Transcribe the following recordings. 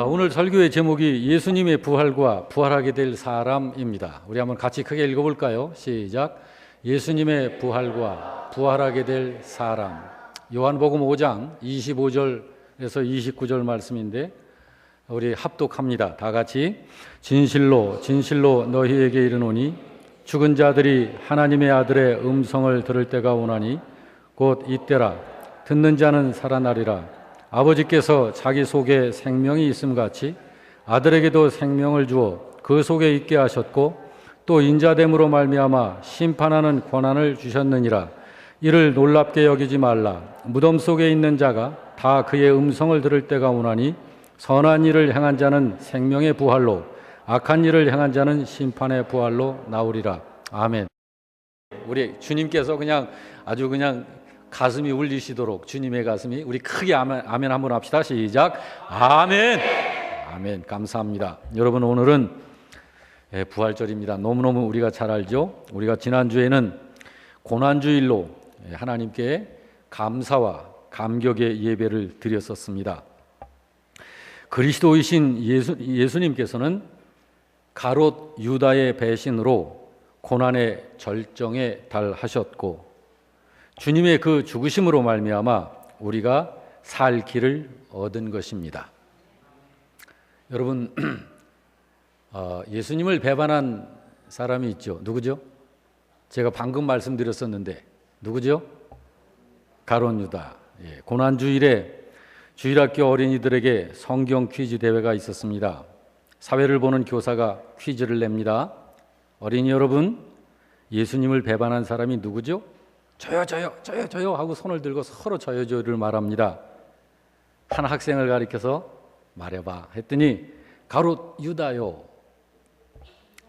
오늘 설교의 제목이 예수님의 부활과 부활하게 될 사람입니다. 우리 한번 같이 크게 읽어볼까요? 시작. 예수님의 부활과 부활하게 될 사람. 요한복음 5장 25절에서 29절 말씀인데 우리 합독합니다. 다 같이. 진실로 진실로 너희에게 이르노니 죽은 자들이 하나님의 아들의 음성을 들을 때가 오나니 곧 이때라. 듣는 자는 살아나리라. 아버지께서 자기 속에 생명이 있음 같이 아들에게도 생명을 주어 그 속에 있게 하셨고 또 인자됨으로 말미암아 심판하는 권한을 주셨느니라. 이를 놀랍게 여기지 말라. 무덤 속에 있는 자가 다 그의 음성을 들을 때가 오나니 선한 일을 행한 자는 생명의 부활로 악한 일을 행한 자는 심판의 부활로 나오리라. 아멘. 우리 주님께서 아주 가슴이 울리시도록 주님의 가슴이 우리 크게 아멘, 아멘 한번 합시다. 시작. 아멘. 아멘. 감사합니다. 여러분, 오늘은 부활절입니다. 너무너무 우리가 잘 알죠. 우리가 지난주에는 고난주일로 하나님께 감사와 감격의 예배를 드렸었습니다. 그리스도이신 예수님께서는 가롯 유다의 배신으로 고난의 절정에 달하셨고 주님의 그 죽으심으로 말미암아 우리가 살 길을 얻은 것입니다. 여러분, 예수님을 배반한 사람이 있죠. 누구죠? 제가 방금 말씀드렸었는데 누구죠? 가롯 유다. 고난주일에 주일학교 어린이들에게 성경 퀴즈 대회가 있었습니다. 사회를 보는 교사가 퀴즈를 냅니다. 어린이 여러분, 예수님을 배반한 사람이 누구죠? 저요 하고 손을 들고 서로 저요를 말합니다. 한 학생을 가리켜서 말해봐 했더니 가롯 유다요.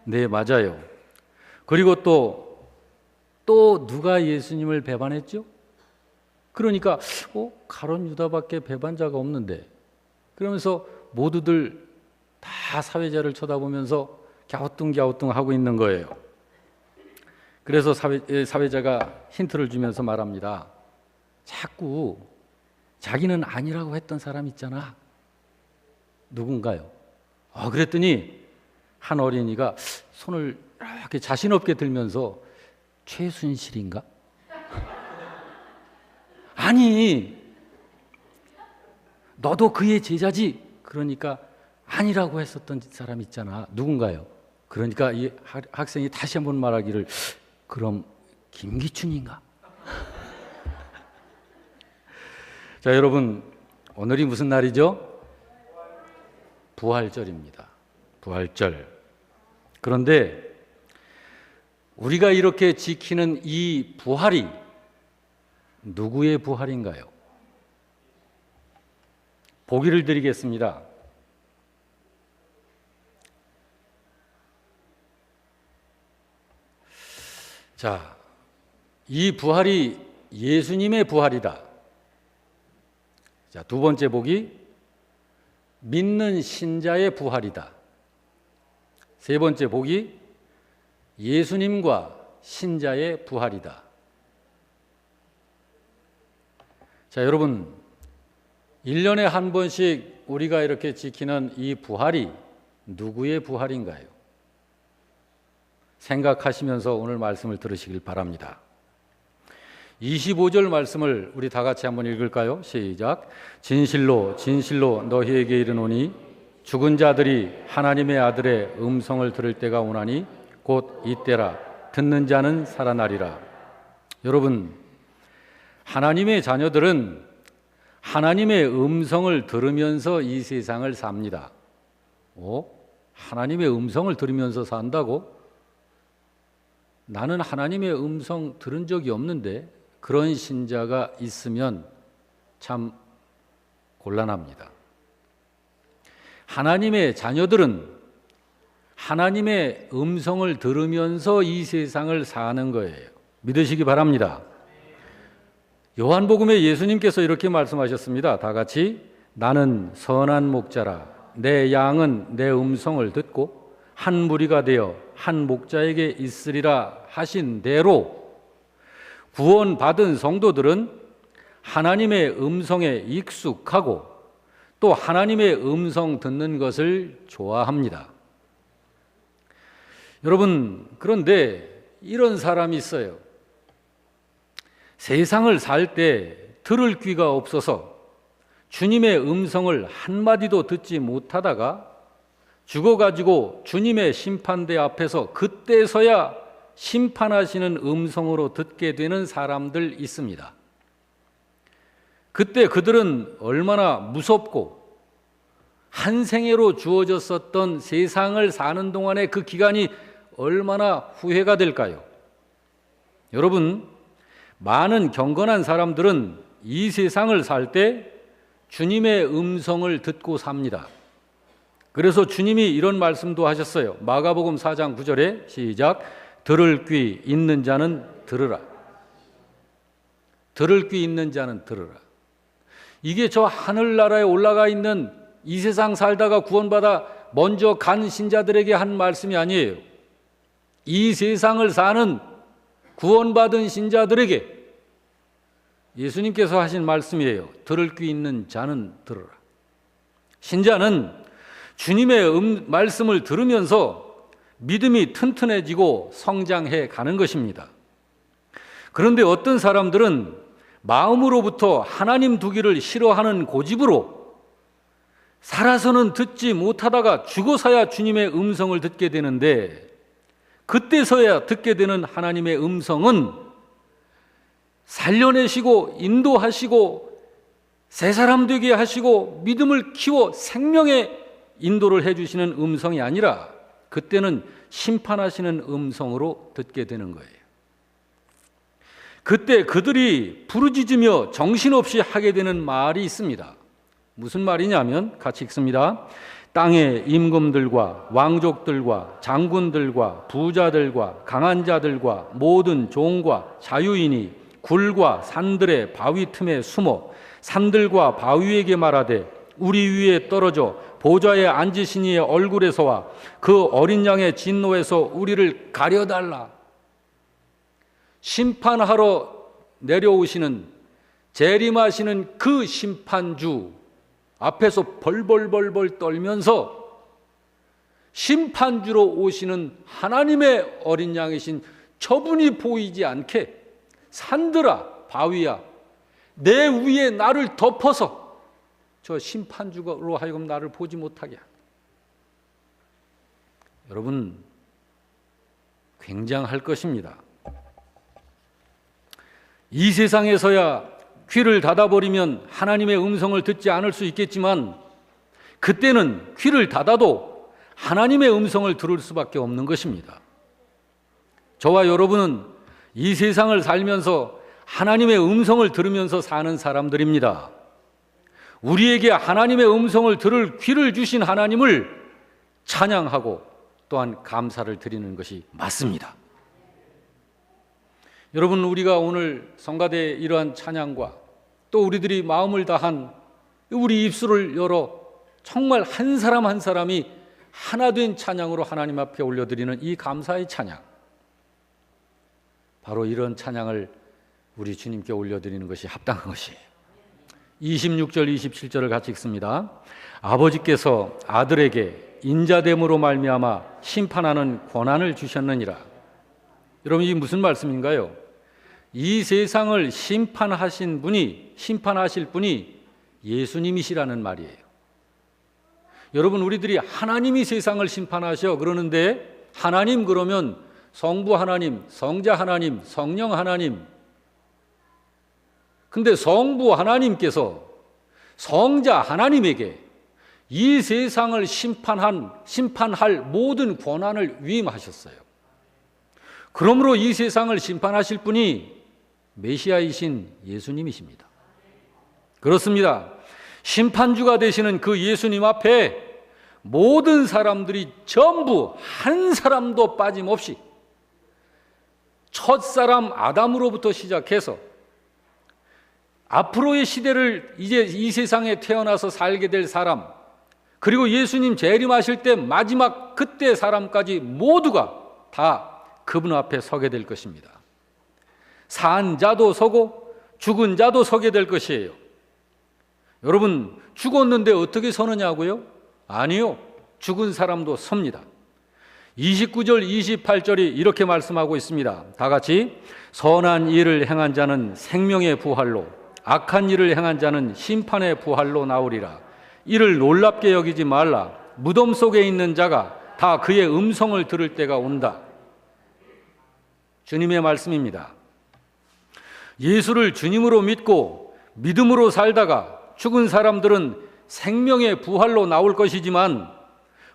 네, 맞아요. 그리고 또 누가 예수님을 배반했죠? 그러니까 가롯 유다밖에 배반자가 없는데, 그러면서 모두들 다 사회자를 쳐다보면서 갸우뚱갸우뚱 하고 있는 거예요. 그래서 사회자가 힌트를 주면서 말합니다. 자꾸 자기는 아니라고 했던 사람 있잖아. 누군가요? 그랬더니 한 어린이가 손을 이렇게 자신 없게 들면서 최순실인가? 아니, 너도 그의 제자지. 그러니까 아니라고 했었던 사람 있잖아. 누군가요? 그러니까 이 학생이 다시 한번 말하기를, 그럼 김기춘인가? 자, 여러분, 오늘이 무슨 날이죠? 부활절입니다. 부활절. 그런데 우리가 이렇게 지키는 이 부활이 누구의 부활인가요? 보기를 드리겠습니다. 자, 이 부활이 예수님의 부활이다. 자, 두 번째 보기, 믿는 신자의 부활이다. 세 번째 보기, 예수님과 신자의 부활이다. 자, 여러분, 1년에 한 번씩 우리가 이렇게 지키는 이 부활이 누구의 부활인가요? 생각하시면서 오늘 말씀을 들으시길 바랍니다. 25절 말씀을 우리 다 같이 한번 읽을까요? 시작. 진실로 진실로 너희에게 이르노니 죽은 자들이 하나님의 아들의 음성을 들을 때가 오나니 곧 이때라. 듣는 자는 살아나리라. 여러분, 하나님의 자녀들은 하나님의 음성을 들으면서 이 세상을 삽니다. 하나님의 음성을 들으면서 산다고? 나는 하나님의 음성 들은 적이 없는데, 그런 신자가 있으면 참 곤란합니다. 하나님의 자녀들은 하나님의 음성을 들으면서 이 세상을 사는 거예요. 믿으시기 바랍니다. 요한복음에 예수님께서 이렇게 말씀하셨습니다. 다 같이. 나는 선한 목자라. 내 양은 내 음성을 듣고 한 무리가 되어 한 목자에게 있으리라 하신 대로 구원받은 성도들은 하나님의 음성에 익숙하고 또 하나님의 음성 듣는 것을 좋아합니다. 여러분, 그런데 이런 사람이 있어요. 세상을 살 때 들을 귀가 없어서 주님의 음성을 한마디도 듣지 못하다가 죽어가지고 주님의 심판대 앞에서 그때서야 심판하시는 음성으로 듣게 되는 사람들 있습니다. 그때 그들은 얼마나 무섭고 한 생애로 주어졌었던 세상을 사는 동안의 그 기간이 얼마나 후회가 될까요? 여러분, 많은 경건한 사람들은 이 세상을 살 때 주님의 음성을 듣고 삽니다. 그래서 주님이 이런 말씀도 하셨어요. 마가복음 4장 9절에 시작. 들을 귀 있는 자는 들으라. 들을 귀 있는 자는 들으라. 이게 저 하늘나라에 올라가 있는 이 세상 살다가 구원받아 먼저 간 신자들에게 한 말씀이 아니에요. 이 세상을 사는 구원받은 신자들에게 예수님께서 하신 말씀이에요. 들을 귀 있는 자는 들으라. 신자는 주님의 말씀을 들으면서 믿음이 튼튼해지고 성장해 가는 것입니다. 그런데 어떤 사람들은 마음으로부터 하나님 두기를 싫어하는 고집으로 살아서는 듣지 못하다가 죽어서야 주님의 음성을 듣게 되는데, 그때서야 듣게 되는 하나님의 음성은 살려내시고 인도하시고 새 사람 되게 하시고 믿음을 키워 생명의 인도를 해주시는 음성이 아니라 그때는 심판하시는 음성으로 듣게 되는 거예요. 그때 그들이 부르짖으며 정신없이 하게 되는 말이 있습니다. 무슨 말이냐면 같이 읽습니다. 땅의 임금들과 왕족들과 장군들과 부자들과 강한 자들과 모든 종과 자유인이 굴과 산들의 바위 틈에 숨어 산들과 바위에게 말하되 우리 위에 떨어져 보좌에 앉으신 이의 얼굴에서와 그 어린 양의 진노에서 우리를 가려달라. 심판하러 내려오시는, 재림하시는 그 심판주 앞에서 벌벌벌벌 떨면서 심판주로 오시는 하나님의 어린 양이신 저분이 보이지 않게 산들아 바위야 내 위에 나를 덮어서 저 심판주로 하여금 나를 보지 못하게 한다. 여러분, 굉장할 것입니다. 이 세상에서야 귀를 닫아버리면 하나님의 음성을 듣지 않을 수 있겠지만 그때는 귀를 닫아도 하나님의 음성을 들을 수밖에 없는 것입니다. 저와 여러분은 이 세상을 살면서 하나님의 음성을 들으면서 사는 사람들입니다. 우리에게 하나님의 음성을 들을 귀를 주신 하나님을 찬양하고 또한 감사를 드리는 것이 맞습니다. 여러분, 우리가 오늘 성가대의 이러한 찬양과 또 우리들이 마음을 다한 우리 입술을 열어 정말 한 사람 한 사람이 하나 된 찬양으로 하나님 앞에 올려드리는 이 감사의 찬양, 바로 이런 찬양을 우리 주님께 올려드리는 것이 합당한 것이에요. 26절 27절을 같이 읽습니다. 아버지께서 아들에게 인자됨으로 말미암아 심판하는 권한을 주셨느니라. 여러분, 이게 무슨 말씀인가요? 이 세상을 심판하실 분이 예수님이시라는 말이에요. 여러분, 우리들이 하나님이 세상을 심판하셔 그러는데, 하나님 그러면 성부 하나님, 성자 하나님, 성령 하나님. 근데 성부 하나님께서 성자 하나님에게 이 세상을 심판할 모든 권한을 위임하셨어요. 그러므로 이 세상을 심판하실 분이 메시아이신 예수님이십니다. 그렇습니다. 심판주가 되시는 그 예수님 앞에 모든 사람들이 전부 한 사람도 빠짐없이 첫사람 아담으로부터 시작해서 앞으로의 시대를 이제 이 세상에 태어나서 살게 될 사람, 그리고 예수님 재림하실 때 마지막 그때 사람까지 모두가 다 그분 앞에 서게 될 것입니다. 산 자도 서고 죽은 자도 서게 될 것이에요. 여러분, 죽었는데 어떻게 서느냐고요? 아니요. 죽은 사람도 섭니다. 29절, 28절이 이렇게 말씀하고 있습니다. 다 같이 선한 일을 행한 자는 생명의 부활로 악한 일을 행한 자는 심판의 부활로 나오리라. 이를 놀랍게 여기지 말라. 무덤 속에 있는 자가 다 그의 음성을 들을 때가 온다. 주님의 말씀입니다. 예수를 주님으로 믿고 믿음으로 살다가 죽은 사람들은 생명의 부활로 나올 것이지만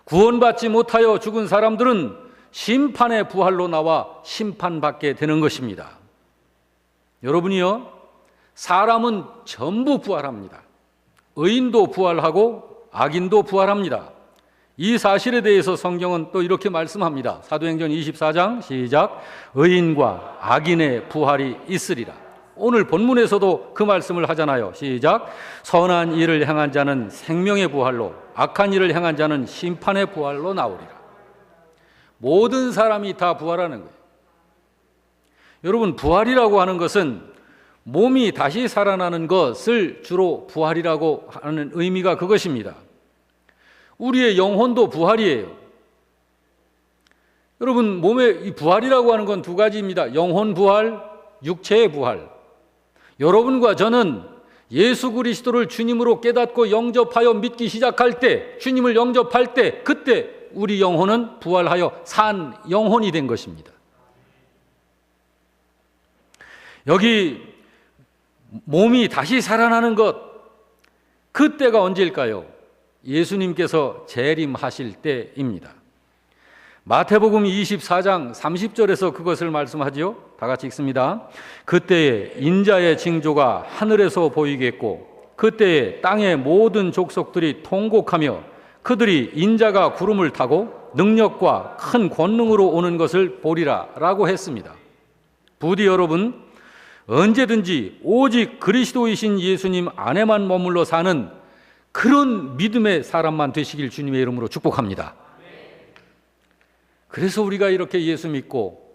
구원받지 못하여 죽은 사람들은 심판의 부활로 나와 심판받게 되는 것입니다. 여러분이요, 사람은 전부 부활합니다. 의인도 부활하고 악인도 부활합니다. 이 사실에 대해서 성경은 또 이렇게 말씀합니다. 사도행전 24장 시작. 의인과 악인의 부활이 있으리라. 오늘 본문에서도 그 말씀을 하잖아요. 시작. 선한 일을 행한 자는 생명의 부활로 악한 일을 행한 자는 심판의 부활로 나오리라. 모든 사람이 다 부활하는 거예요. 여러분, 부활이라고 하는 것은 몸이 다시 살아나는 것을 주로 부활이라고 하는 의미가 그것입니다. 우리의 영혼도 부활이에요. 여러분, 몸의 이 부활이라고 하는 건 두 가지입니다. 영혼 부활, 육체의 부활. 여러분과 저는 예수 그리스도를 주님으로 깨닫고 영접하여 믿기 시작할 때, 주님을 영접할 때, 그때 우리 영혼은 부활하여 산 영혼이 된 것입니다. 여기 몸이 다시 살아나는 것, 그때가 언제일까요? 예수님께서 재림하실 때입니다. 마태복음 24장 30절에서 그것을 말씀하지요. 다 같이 읽습니다. 그때에 인자의 징조가 하늘에서 보이겠고 그때에 땅의 모든 족속들이 통곡하며 그들이 인자가 구름을 타고 능력과 큰 권능으로 오는 것을 보리라 라고 했습니다. 부디 여러분, 언제든지 오직 그리스도이신 예수님 안에만 머물러 사는 그런 믿음의 사람만 되시길 주님의 이름으로 축복합니다. 그래서 우리가 이렇게 예수 믿고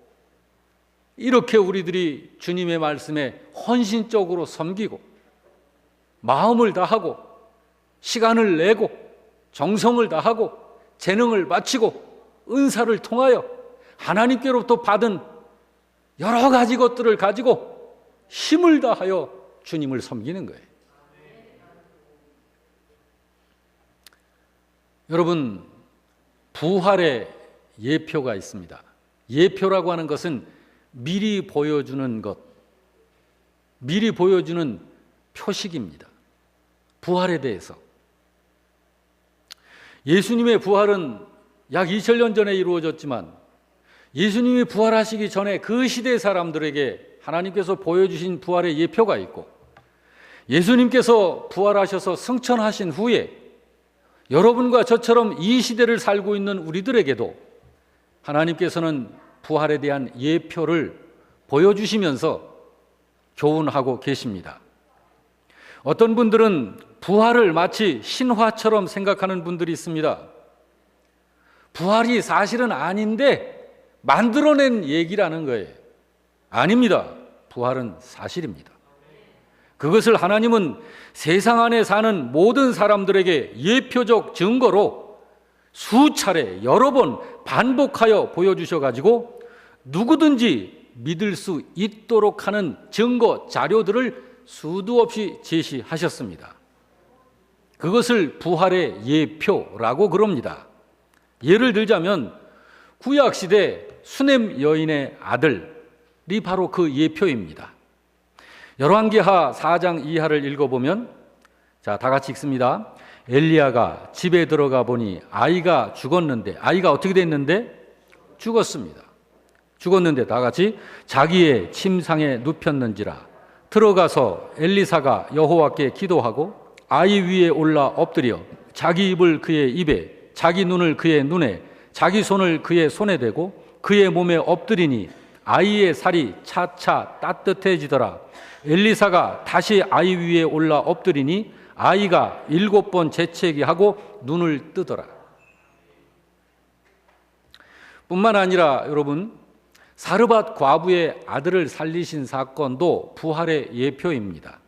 이렇게 우리들이 주님의 말씀에 헌신적으로 섬기고 마음을 다하고 시간을 내고 정성을 다하고 재능을 바치고 은사를 통하여 하나님께로부터 받은 여러 가지 것들을 가지고 힘을 다하여 주님을 섬기는 거예요. 여러분, 부활의 예표가 있습니다. 예표라고 하는 것은 미리 보여주는 것, 미리 보여주는 표식입니다. 부활에 대해서. 예수님의 부활은 약 2000년 전에 이루어졌지만 예수님이 부활하시기 전에 그 시대 사람들에게 하나님께서 보여주신 부활의 예표가 있고 예수님께서 부활하셔서 승천하신 후에 여러분과 저처럼 이 시대를 살고 있는 우리들에게도 하나님께서는 부활에 대한 예표를 보여주시면서 교훈하고 계십니다. 어떤 분들은 부활을 마치 신화처럼 생각하는 분들이 있습니다. 부활이 사실은 아닌데 만들어낸 얘기라는 거예요. 아닙니다. 부활은 사실입니다. 그것을 하나님은 세상 안에 사는 모든 사람들에게 예표적 증거로 수차례 여러 번 반복하여 보여주셔가지고 누구든지 믿을 수 있도록 하는 증거 자료들을 수도 없이 제시하셨습니다. 그것을 부활의 예표라고 그럽니다. 예를 들자면 구약시대 수넴 여인의 아들이 바로 그 예표입니다. 열왕기하 4장 이하를 읽어보면, 자, 다 같이 읽습니다. 엘리야가 집에 들어가 보니 아이가 죽었는데, 아이가 어떻게 됐는데? 죽었습니다. 죽었는데 다 같이 자기의 침상에 눕혔는지라 들어가서 엘리사가 여호와께 기도하고 아이 위에 올라 엎드려 자기 입을 그의 입에, 자기 눈을 그의 눈에, 자기 손을 그의 손에 대고 그의 몸에 엎드리니 아이의 살이 차차 따뜻해지더라. 엘리사가 다시 아이 위에 올라 엎드리니 아이가 7번 재채기하고 눈을 뜨더라. 뿐만 아니라 여러분, 사르밧 과부의 아들을 살리신 사건도 부활의 예표입니다.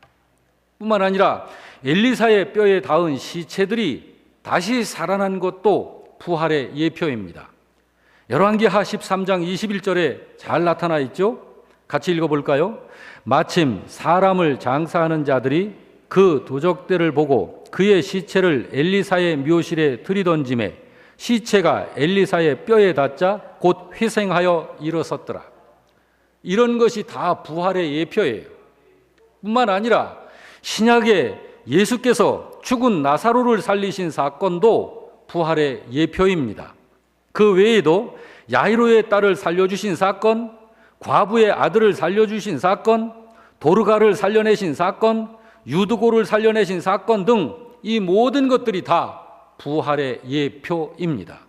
뿐만 아니라 엘리사의 뼈에 닿은 시체들이 다시 살아난 것도 부활의 예표입니다. 열왕기하 13장 21절에 잘 나타나 있죠? 같이 읽어볼까요? 마침 사람을 장사하는 자들이 그 도적대를 보고 그의 시체를 엘리사의 묘실에 들이던짐에 시체가 엘리사의 뼈에 닿자 곧 회생하여 일어섰더라. 이런 것이 다 부활의 예표예요. 뿐만 아니라 신약에 예수께서 죽은 나사로를 살리신 사건도 부활의 예표입니다. 그 외에도 야이로의 딸을 살려주신 사건, 과부의 아들을 살려주신 사건, 도르가를 살려내신 사건, 유드고를 살려내신 사건 등 이 모든 것들이 다 부활의 예표입니다.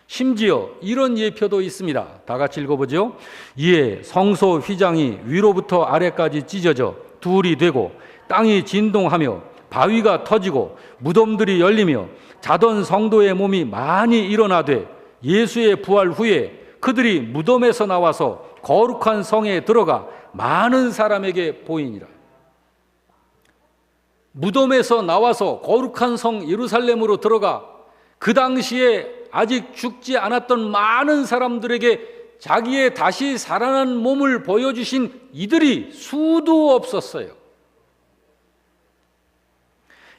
심지어 이런 예표도 있습니다. 다 같이 읽어보죠. 이에 성소 휘장이 위로부터 아래까지 찢어져 둘이 되고 땅이 진동하며 바위가 터지고 무덤들이 열리며 자던 성도의 몸이 많이 일어나되 예수의 부활 후에 그들이 무덤에서 나와서 거룩한 성에 들어가 많은 사람에게 보이니라. 무덤에서 나와서 거룩한 성 예루살렘으로 들어가 그 당시에 아직 죽지 않았던 많은 사람들에게 자기의 다시 살아난 몸을 보여주신 이들이 수도 없었어요.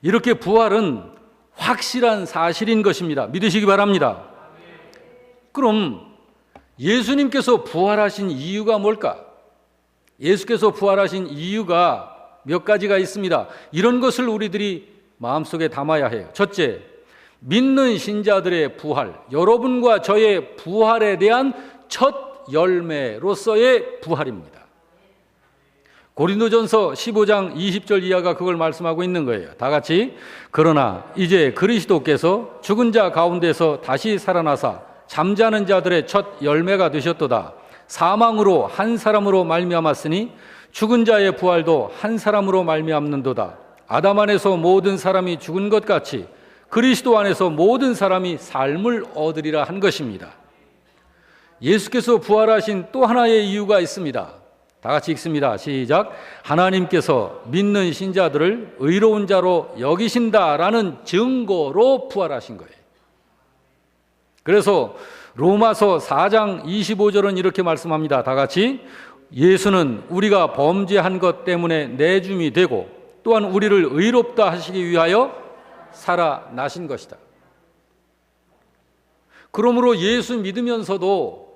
이렇게 부활은 확실한 사실인 것입니다. 믿으시기 바랍니다. 그럼 예수님께서 부활하신 이유가 뭘까? 예수께서 부활하신 이유가 몇 가지가 있습니다. 이런 것을 우리들이 마음속에 담아야 해요. 첫째, 믿는 신자들의 부활, 여러분과 저의 부활에 대한 첫 열매로서의 부활입니다. 고린도전서 15장 20절 이하가 그걸 말씀하고 있는 거예요. 다 같이. 그러나 이제 그리스도께서 죽은 자 가운데서 다시 살아나사 잠자는 자들의 첫 열매가 되셨도다. 사망으로 한 사람으로 말미암았으니 죽은 자의 부활도 한 사람으로 말미암는도다. 아담 안에서 모든 사람이 죽은 것 같이 그리스도 안에서 모든 사람이 삶을 얻으리라 한 것입니다. 예수께서 부활하신 또 하나의 이유가 있습니다. 다 같이 읽습니다. 시작. 하나님께서 믿는 신자들을 의로운 자로 여기신다라는 증거로 부활하신 거예요. 그래서 로마서 4장 25절은 이렇게 말씀합니다. 다 같이. 예수는 우리가 범죄한 것 때문에 내줌이 되고 또한 우리를 의롭다 하시기 위하여 살아나신 것이다. 그러므로 예수 믿으면서도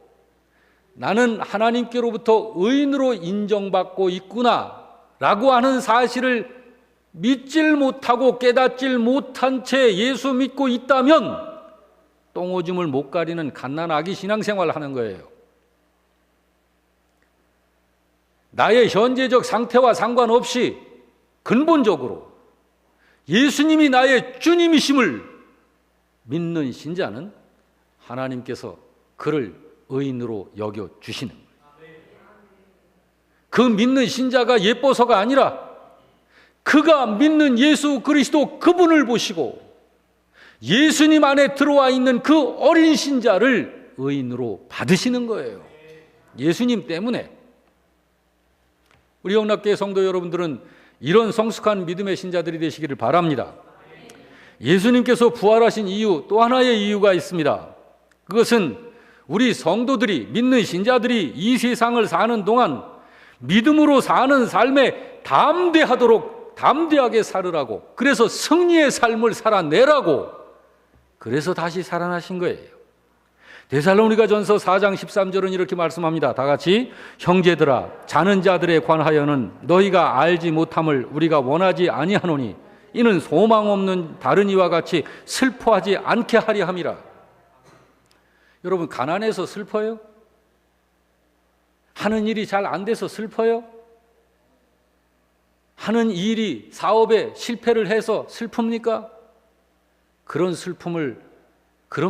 나는 하나님께로부터 의인으로 인정받고 있구나 라고 하는 사실을 믿질 못하고 깨닫질 못한 채 예수 믿고 있다면 똥오줌을 못 가리는 갓난아기 신앙생활을 하는 거예요. 나의 현재적 상태와 상관없이 근본적으로 예수님이 나의 주님이심을 믿는 신자는 하나님께서 그를 의인으로 여겨주시는 거예요. 그 믿는 신자가 예뻐서가 아니라 그가 믿는 예수 그리스도 그분을 보시고 예수님 안에 들어와 있는 그 어린 신자를 의인으로 받으시는 거예요. 예수님 때문에. 우리 영락교회 성도 여러분들은 이런 성숙한 믿음의 신자들이 되시기를 바랍니다. 예수님께서 부활하신 이유, 또 하나의 이유가 있습니다. 그것은 우리 성도들이, 믿는 신자들이 이 세상을 사는 동안 믿음으로 사는 삶에 담대하게 살으라고, 그래서 승리의 삶을 살아내라고, 그래서 다시 살아나신 거예요. 데살로니가전서 4장 13절은 이렇게 말씀합니다. 다 같이. 형제들아, 자는 자들에 관하여는 너희가 알지 못함을 우리가 원하지 아니하노니 이는 소망 없는 다른 이와 같이 슬퍼하지 않게 하려 함이라. 여러분, 가난해서 슬퍼요? 하는 일이 잘 안 돼서 슬퍼요? 하는 일이 사업에 실패를 해서 슬픕니까? 그런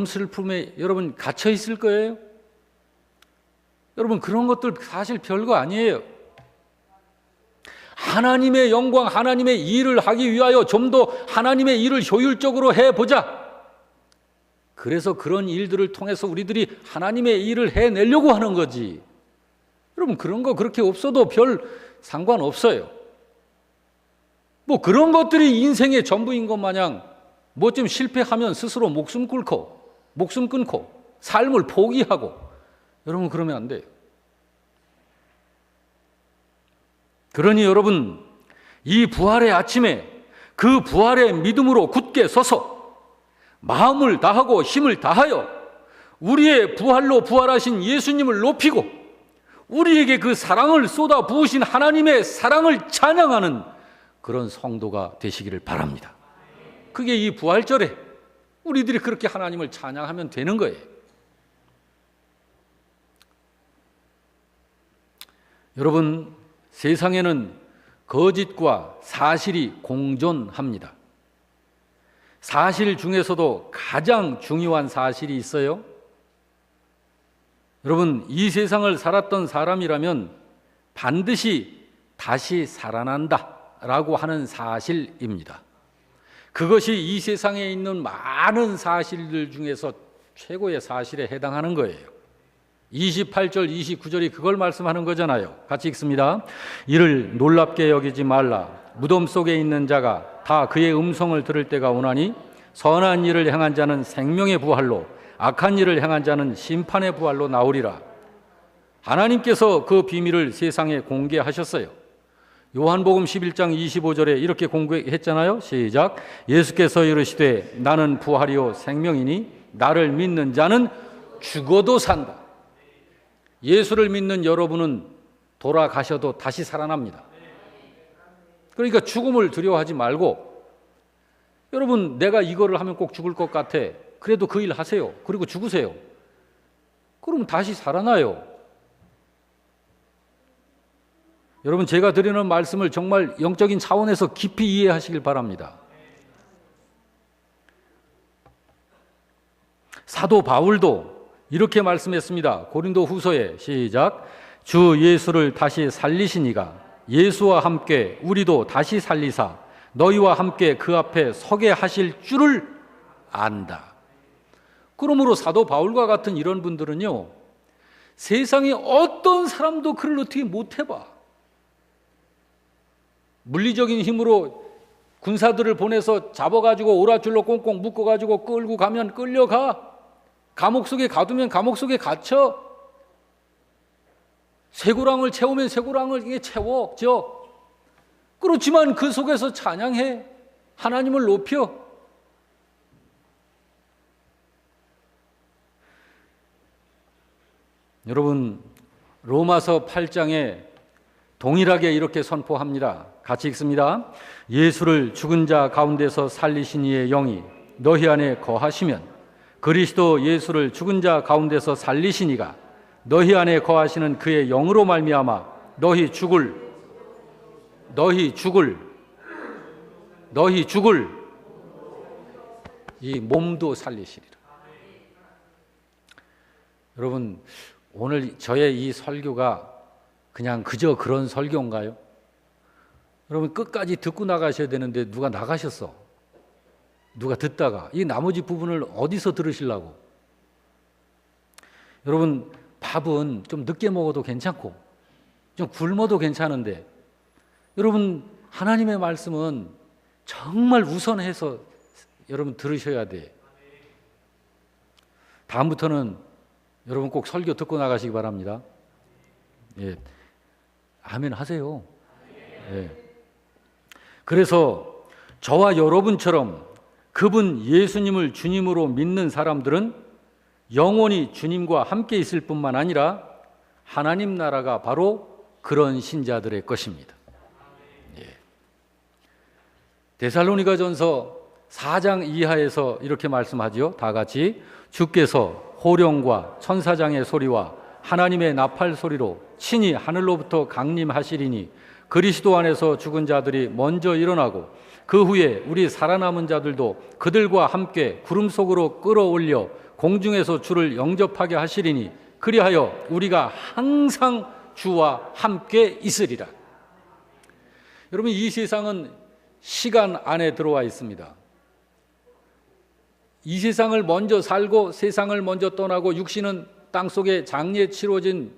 슬픔에 여러분 갇혀 있을 거예요? 여러분, 그런 것들 사실 별거 아니에요. 하나님의 영광, 하나님의 일을 하기 위하여 좀 더 하나님의 일을 효율적으로 해보자. 그래서 그런 일들을 통해서 우리들이 하나님의 일을 해내려고 하는 거지. 여러분, 그런 거 그렇게 없어도 별 상관없어요. 뭐 그런 것들이 인생의 전부인 것 마냥 뭐 좀 실패하면 스스로 목숨 끊고 삶을 포기하고, 여러분 그러면 안 돼요. 그러니 여러분, 이 부활의 아침에 그 부활의 믿음으로 굳게 서서 마음을 다하고 힘을 다하여 우리의 부활로 부활하신 예수님을 높이고 우리에게 그 사랑을 쏟아 부으신 하나님의 사랑을 찬양하는 그런 성도가 되시기를 바랍니다. 그게 이 부활절에 우리들이 그렇게 하나님을 찬양하면 되는 거예요. 여러분, 세상에는 거짓과 사실이 공존합니다. 사실 중에서도 가장 중요한 사실이 있어요. 여러분, 이 세상을 살았던 사람이라면 반드시 다시 살아난다 라고 하는 사실입니다. 그것이 이 세상에 있는 많은 사실들 중에서 최고의 사실에 해당하는 거예요. 28절, 29절이 그걸 말씀하는 거잖아요. 같이 읽습니다. 이를 놀랍게 여기지 말라. 무덤 속에 있는 자가 다 그의 음성을 들을 때가 오나니 선한 일을 행한 자는 생명의 부활로, 악한 일을 행한 자는 심판의 부활로 나오리라. 하나님께서 그 비밀을 세상에 공개하셨어요. 요한복음 11장 25절에 이렇게 공개했잖아요. 시작. 예수께서 이르시되 나는 부활이요 생명이니 나를 믿는 자는 죽어도 산다. 예수를 믿는 여러분은 돌아가셔도 다시 살아납니다. 그러니까 죽음을 두려워하지 말고, 여러분 내가 이거를 하면 꼭 죽을 것 같아. 그래도 그 일 하세요. 그리고 죽으세요. 그러면 다시 살아나요. 여러분, 제가 드리는 말씀을 정말 영적인 차원에서 깊이 이해하시길 바랍니다. 사도 바울도 이렇게 말씀했습니다. 고린도 후서에 시작. 주 예수를 다시 살리시니가 예수와 함께 우리도 다시 살리사 너희와 함께 그 앞에 서게 하실 줄을 안다. 그러므로 사도 바울과 같은 이런 분들은요, 세상에 어떤 사람도 그를 어떻게 못 해봐. 물리적인 힘으로 군사들을 보내서 잡아가지고 오랏줄로 꽁꽁 묶어가지고 끌고 가면 끌려가. 감옥 속에 가두면 감옥 속에 갇혀. 쇠고랑을 채우면 쇠고랑을 채워져. 그렇지만 그 속에서 찬양해. 하나님을 높여. 여러분, 로마서 8장에 동일하게 이렇게 선포합니다. 같이 읽습니다. 예수를 죽은 자 가운데서 살리신 이의 영이 너희 안에 거하시면 그리스도 예수를 죽은 자 가운데서 살리신 이가 너희 안에 거하시는 그의 영으로 말미암아 너희 죽을 이 몸도 살리시리라. 여러분, 오늘 저의 이 설교가 그냥 그저 그런 설교인가요? 여러분, 끝까지 듣고 나가셔야 되는데 누가 나가셨어. 누가 듣다가 이 나머지 부분을 어디서 들으시려고? 여러분, 밥은 좀 늦게 먹어도 괜찮고 좀 굶어도 괜찮은데, 여러분 하나님의 말씀은 정말 우선해서 여러분 들으셔야 돼. 다음부터는 여러분 꼭 설교 듣고 나가시기 바랍니다. 예. 아멘 하세요. 예. 그래서 저와 여러분처럼 그분 예수님을 주님으로 믿는 사람들은 영원히 주님과 함께 있을 뿐만 아니라 하나님 나라가 바로 그런 신자들의 것입니다. 예. 데살로니가전서 4장 이하에서 이렇게 말씀하죠. 다 같이. 주께서 호령과 천사장의 소리와 하나님의 나팔 소리로 친히 하늘로부터 강림하시리니 그리스도 안에서 죽은 자들이 먼저 일어나고 그 후에 우리 살아남은 자들도 그들과 함께 구름 속으로 끌어올려 공중에서 주를 영접하게 하시리니 그리하여 우리가 항상 주와 함께 있으리라. 여러분, 이 세상은 시간 안에 들어와 있습니다. 이 세상을 먼저 살고 세상을 먼저 떠나고 육신은 땅속에 장례 치러진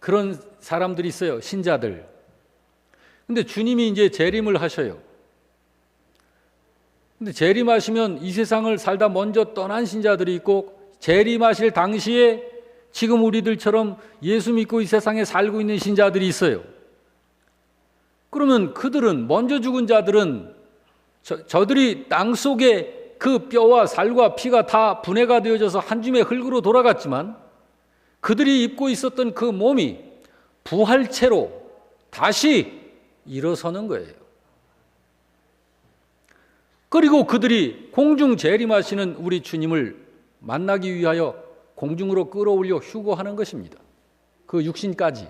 그런 사람들이 있어요. 신자들. 근데 주님이 이제 재림을 하셔요. 근데 재림하시면 이 세상을 살다 먼저 떠난 신자들이 있고, 재림하실 당시에 지금 우리들처럼 예수 믿고 이 세상에 살고 있는 신자들이 있어요. 그러면 그들은, 먼저 죽은 자들은 저들이 땅 속에 그 뼈와 살과 피가 다 분해가 되어져서 한 줌의 흙으로 돌아갔지만, 그들이 입고 있었던 그 몸이 부활체로 다시 일어서는 거예요. 그리고 그들이 공중 재림하시는 우리 주님을 만나기 위하여 공중으로 끌어올려 휴거하는 것입니다. 그 육신까지.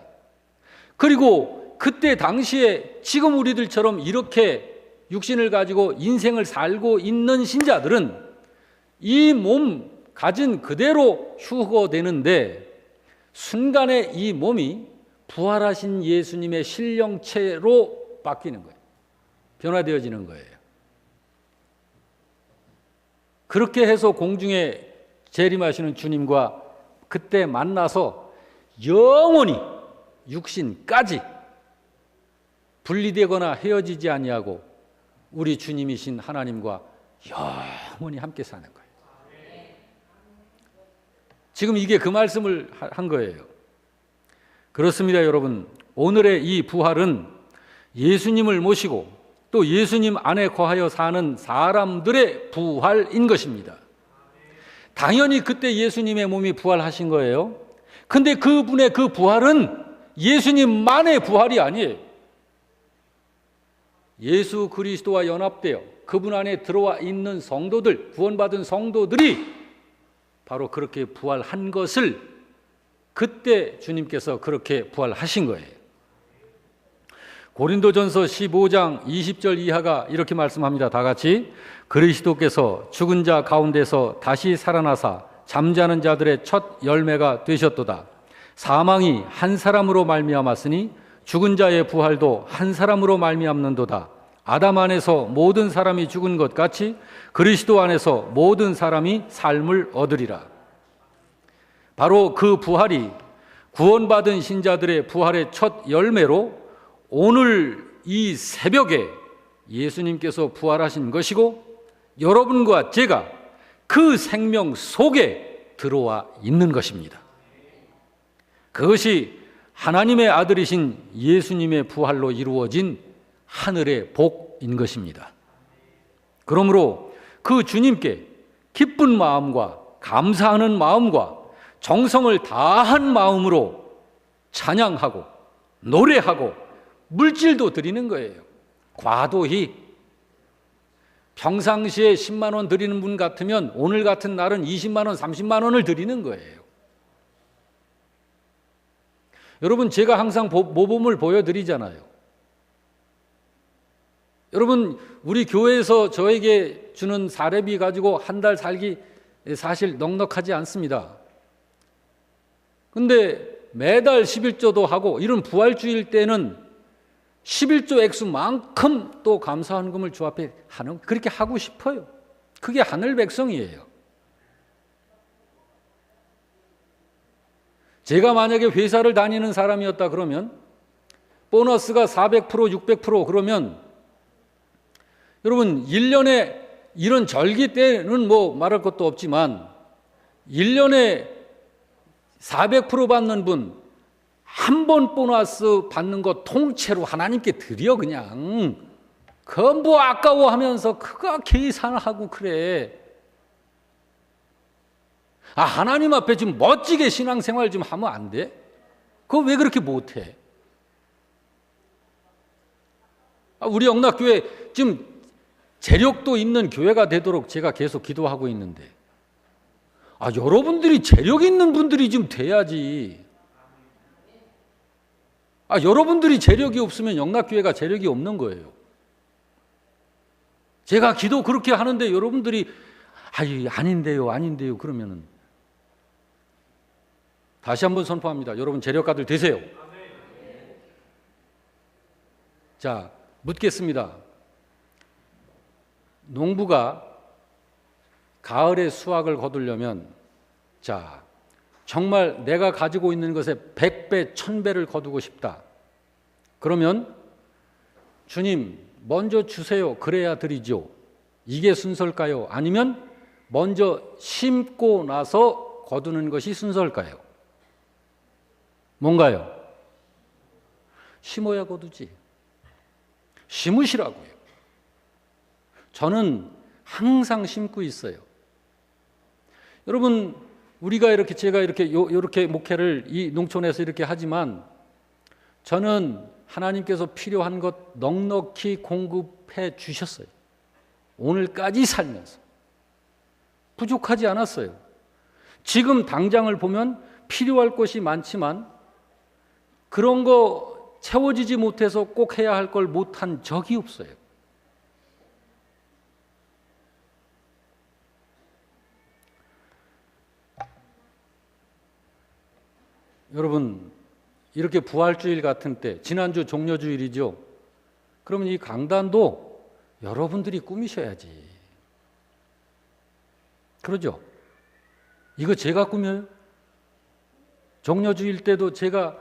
그리고 그때 당시에 지금 우리들처럼 이렇게 육신을 가지고 인생을 살고 있는 신자들은 이 몸 가진 그대로 휴거되는데, 순간에 이 몸이 부활하신 예수님의 신령체로 바뀌는 거예요. 변화되어지는 거예요. 그렇게 해서 공중에 재림하시는 주님과 그때 만나서 영원히 육신까지 분리되거나 헤어지지 아니하고 우리 주님이신 하나님과 영원히 함께 사는 거예요. 지금 이게 그 말씀을 한 거예요. 그렇습니다, 여러분. 오늘의 이 부활은 예수님을 모시고 또 예수님 안에 거하여 사는 사람들의 부활인 것입니다. 당연히 그때 예수님의 몸이 부활하신 거예요. 근데 그분의 그 부활은 예수님만의 부활이 아니에요. 예수 그리스도와 연합되어 그분 안에 들어와 있는 성도들, 구원받은 성도들이 바로 그렇게 부활한 것을 그때 주님께서 그렇게 부활하신 거예요. 고린도전서 15장 20절 이하가 이렇게 말씀합니다. 다 같이. 그리스도께서 죽은 자 가운데서 다시 살아나사 잠자는 자들의 첫 열매가 되셨도다. 사망이 한 사람으로 말미암았으니 죽은 자의 부활도 한 사람으로 말미암는도다. 아담 안에서 모든 사람이 죽은 것 같이 그리스도 안에서 모든 사람이 삶을 얻으리라. 바로 그 부활이 구원받은 신자들의 부활의 첫 열매로 오늘 이 새벽에 예수님께서 부활하신 것이고, 여러분과 제가 그 생명 속에 들어와 있는 것입니다. 그것이 하나님의 아들이신 예수님의 부활로 이루어진 하늘의 복인 것입니다. 그러므로 그 주님께 기쁜 마음과 감사하는 마음과 정성을 다한 마음으로 찬양하고 노래하고 물질도 드리는 거예요. 과도히. 평상시에 10만 원 드리는 분 같으면 오늘 같은 날은 20만 원, 30만 원을 드리는 거예요. 여러분, 제가 항상 모범을 보여드리잖아요. 여러분, 우리 교회에서 저에게 주는 사례비 가지고 한 달 살기 사실 넉넉하지 않습니다. 근데 매달 11조도 하고 이런 부활주일 때는 11조 액수만큼 또 감사헌금을 주 앞에 하는, 그렇게 하고 싶어요. 그게 하늘 백성이에요. 제가 만약에 회사를 다니는 사람이었다 그러면 보너스가 400%, 600% 그러면 여러분 1년에 이런 절기 때는 뭐 말할 것도 없지만 1년에 400% 받는 분 한 번 보너스 받는 거 통째로 하나님께 드려. 그냥 그건 뭐 아까워하면서 그거 계산하고 그래. 하나님 앞에 좀 멋지게 신앙생활 좀 하면 안 돼? 그거 왜 그렇게 못해? 우리 영락교회 지금 재력도 있는 교회가 되도록 제가 계속 기도하고 있는데, 여러분들이 재력 있는 분들이 좀 돼야지. 여러분들이 재력이 없으면 영락교회가 재력이 없는 거예요. 제가 기도 그렇게 하는데 여러분들이 아닌데요 그러면은 다시 한번 선포합니다. 여러분 재력가들 되세요. 자, 묻겠습니다. 농부가 가을에 수확을 거두려면, 자, 정말 내가 가지고 있는 것에 100배, 1000배를 거두고 싶다. 그러면 주님 먼저 주세요. 그래야 드리죠. 이게 순서일까요? 아니면 먼저 심고 나서 거두는 것이 순서일까요? 뭔가요? 심어야 거두지. 심으시라고요. 저는 항상 심고 있어요. 여러분, 우리가 이렇게, 제가 이렇게 목회를 이 농촌에서 이렇게 하지만 저는 하나님께서 필요한 것 넉넉히 공급해 주셨어요. 오늘까지 살면서. 부족하지 않았어요. 지금 당장을 보면 필요할 것이 많지만 그런 거 채워지지 못해서 꼭 해야 할 걸 못한 적이 없어요. 여러분, 이렇게 부활주일 같은 때, 지난주 종려주일이죠. 그러면 이 강단도 여러분들이 꾸미셔야지. 그러죠? 이거 제가 꾸며요? 종려주일 때도 제가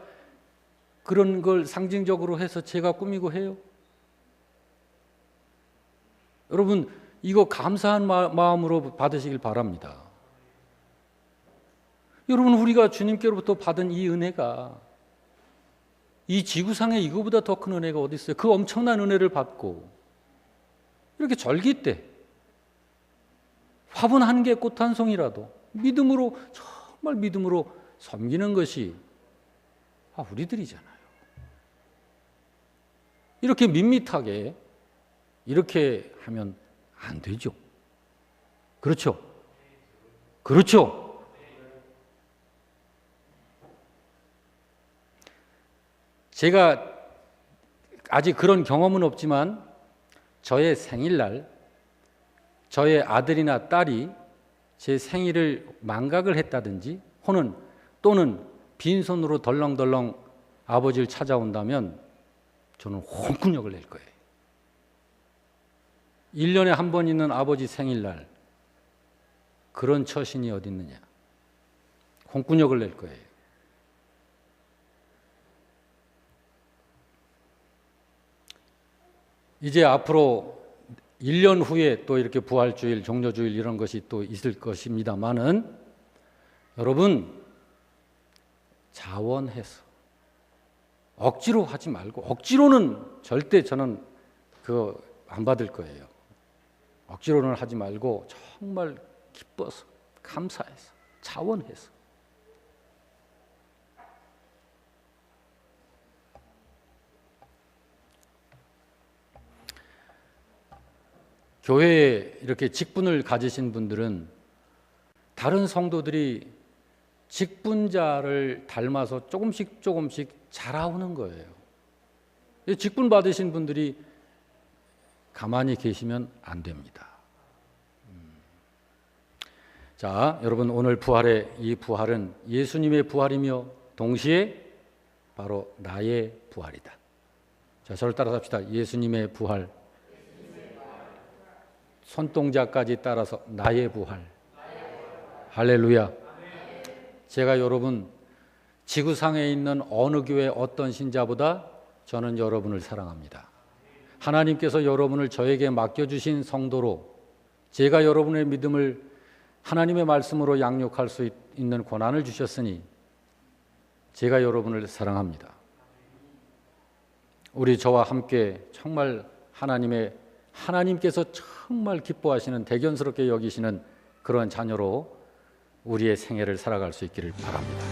그런 걸 상징적으로 해서 제가 꾸미고 해요? 여러분, 이거 감사한 마음으로 받으시길 바랍니다. 여러분, 우리가 주님께로부터 받은 이 은혜가, 이 지구상에 이거보다 더 큰 은혜가 어디 있어요? 그 엄청난 은혜를 받고 이렇게 절기 때 화분 한 개, 꽃 한 송이라도 믿음으로, 정말 믿음으로 섬기는 것이 우리들이잖아요. 이렇게 밋밋하게 이렇게 하면 안 되죠. 그렇죠? 그렇죠? 제가 아직 그런 경험은 없지만 저의 생일날 저의 아들이나 딸이 제 생일을 망각을 했다든지 또는 빈손으로 덜렁덜렁 아버지를 찾아온다면 저는 홍군역을 낼 거예요. 1년에 한 번 있는 아버지 생일날 그런 처신이 어디 있느냐. 홍군역을 낼 거예요. 이제 앞으로 1년 후에 또 이렇게 부활주일, 종려주일 이런 것이 또 있을 것입니다만은 여러분, 자원해서 억지로 하지 말고, 억지로는 절대 저는 그거 안 받을 거예요. 억지로는 하지 말고 정말 기뻐서, 감사해서, 자원해서. 교회에 이렇게 직분을 가지신 분들은 다른 성도들이 직분자를 닮아서 조금씩 자라오는 거예요. 직분 받으신 분들이 가만히 계시면 안 됩니다. 자, 여러분, 오늘 이 부활은 예수님의 부활이며 동시에 바로 나의 부활이다. 자, 저를 따라서 합시다. 예수님의 부활. 손동작까지 따라서 나의 부활. 할렐루야. 제가 여러분, 지구상에 있는 어느 교회 어떤 신자보다 저는 여러분을 사랑합니다. 하나님께서 여러분을 저에게 맡겨주신 성도로 제가 여러분의 믿음을 하나님의 말씀으로 양육할 수 있는 권한을 주셨으니 제가 여러분을 사랑합니다. 우리 저와 함께 정말 하나님께서 정말 기뻐하시는, 대견스럽게 여기시는 그런 자녀로 우리의 생애를 살아갈 수 있기를 바랍니다.